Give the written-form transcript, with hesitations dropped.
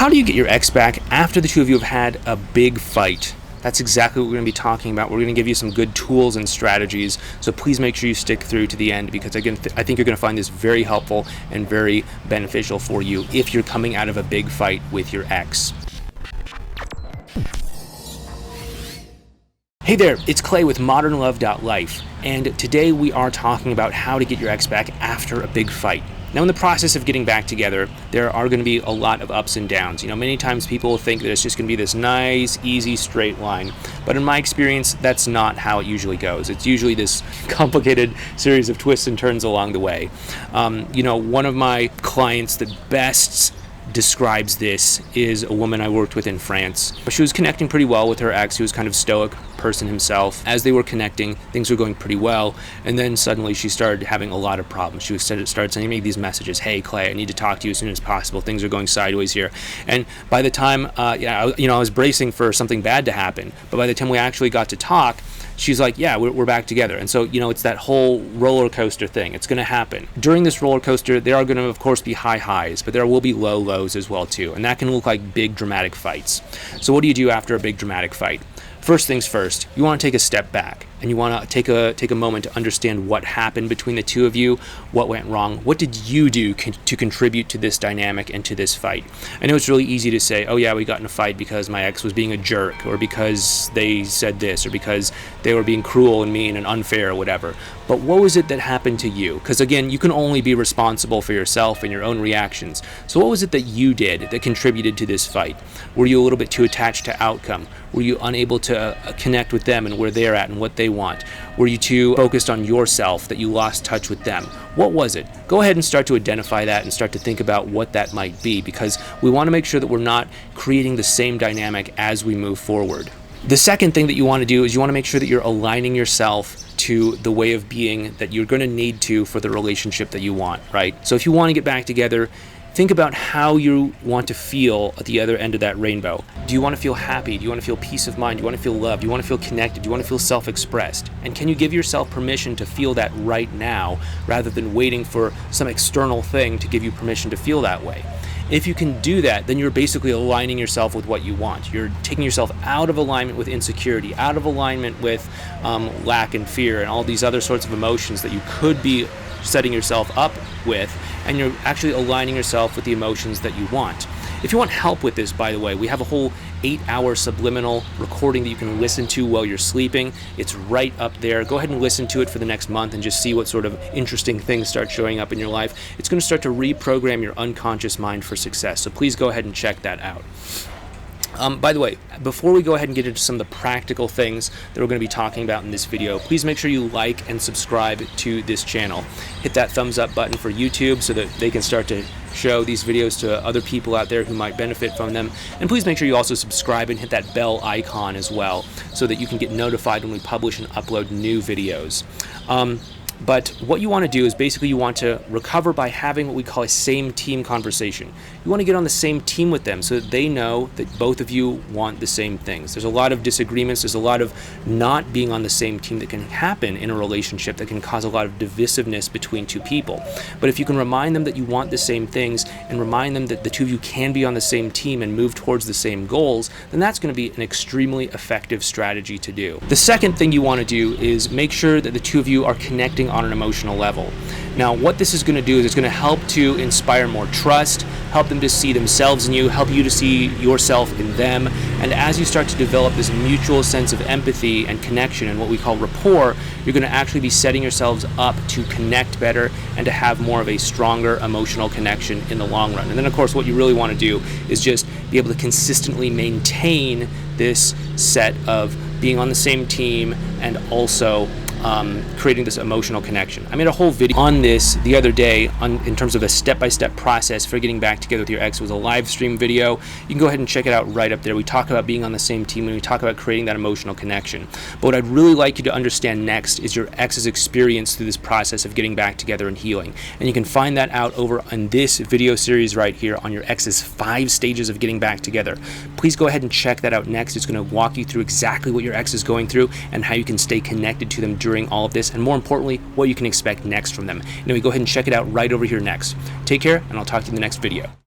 How do you get your ex back after the two of you have had a big fight? That's exactly what we're going to be talking about. We're going to give you some good tools and strategies, so please make sure you stick through to the end, because again, I think you're going to find this very helpful and very beneficial for you if you're coming out of a big fight with your ex. Hey there, it's Clay with modernlove.life, and today we are talking about how to get your ex back after a big fight. Now, in the process of getting back together, there are going to be a lot of ups and downs. Many times people think that it's just going to be this nice, easy, straight line. But in my experience, that's not how it usually goes. It's usually this complicated series of twists and turns along the way. One of my clients that best describes this is a woman I worked with in France. She was connecting pretty well with her ex, who was kind of stoic person himself. As they were connecting, things were going pretty well, and then suddenly she started having a lot of problems. She started sending me these messages: "Hey Clay, I need to talk to you as soon as possible. Things are going sideways here." And by the time I was bracing for something bad to happen, but by the time we actually got to talk, she's like, "Yeah, we're back together." And so, it's that whole roller coaster thing. It's going to happen. During this roller coaster, there are going to, of course, be high highs, but there will be low lows as well, too. And that can look like big dramatic fights. So what do you do after a big dramatic fight? First things first, you want to take a step back, and you want to take a moment to understand what happened between the two of you, what went wrong, what did you do to contribute to this dynamic and to this fight. I know it's really easy to say, oh yeah, we got in a fight because my ex was being a jerk, or because they said this, or because they were being cruel and mean and unfair or whatever. But what was it that happened to you? Because again, you can only be responsible for yourself and your own reactions. So what was it that you did that contributed to this fight? Were you a little bit too attached to outcome? Were you unable to connect with them and where they're at and what they want? Were you too focused on yourself that you lost touch with them? What was it? Go ahead and start to identify that and start to think about what that might be, because we want to make sure that we're not creating the same dynamic as we move forward. The second thing that you want to do is you want to make sure that you're aligning yourself to the way of being that you're going to need to for the relationship that you want, right? So if you want to get back together, think about how you want to feel at the other end of that rainbow. Do you want to feel happy? Do you want to feel peace of mind? Do you want to feel loved? Do you want to feel connected? Do you want to feel self-expressed? And can you give yourself permission to feel that right now, rather than waiting for some external thing to give you permission to feel that way? If you can do that, then you're basically aligning yourself with what you want. You're taking yourself out of alignment with insecurity, out of alignment with lack and fear and all these other sorts of emotions that you could be setting yourself up with, and you're actually aligning yourself with the emotions that you want. If you want help with this, by the way, we have a whole 8-hour subliminal recording that you can listen to while you're sleeping. It's right up there. Go ahead and listen to it for the next month and just see what sort of interesting things start showing up in your life. It's going to start to reprogram your unconscious mind for success. So please go ahead and check that out. By the way, before we go ahead and get into some of the practical things that we're going to be talking about in this video, please make sure you like and subscribe to this channel. Hit that thumbs up button for YouTube so that they can start to show these videos to other people out there who might benefit from them. And please make sure you also subscribe and hit that bell icon as well, so that you can get notified when we publish and upload new videos. But what you want to do is basically you want to recover by having what we call a same team conversation. You want to get on the same team with them so that they know that both of you want the same things. There's a lot of disagreements, there's a lot of not being on the same team that can happen in a relationship that can cause a lot of divisiveness between two people. But if you can remind them that you want the same things and remind them that the two of you can be on the same team and move towards the same goals, then that's going to be an extremely effective strategy to do. The second thing you want to do is make sure that the two of you are connecting on an emotional level. Now, what this is going to do is it's going to help to inspire more trust, help them to see themselves in you, help you to see yourself in them. And as you start to develop this mutual sense of empathy and connection and what we call rapport, you're going to actually be setting yourselves up to connect better and to have more of a stronger emotional connection in the long run. And then, of course, what you really want to do is just be able to consistently maintain this set of being on the same team and also creating this emotional connection. I made a whole video on this the other day in terms of a step-by-step process for getting back together with your ex. It was a live stream video. You can go ahead and check it out right up there. We talk about being on the same team and we talk about creating that emotional connection. But what I'd really like you to understand next is your ex's experience through this process of getting back together and healing. And you can find that out over on this video series right here on your ex's 5 stages of getting back together. Please go ahead and check that out next. It's going to walk you through exactly what your ex is going through and how you can stay connected to them during all of this, and more importantly, what you can expect next from them. Anyway, go ahead and check it out right over here next. Take care, and I'll talk to you in the next video.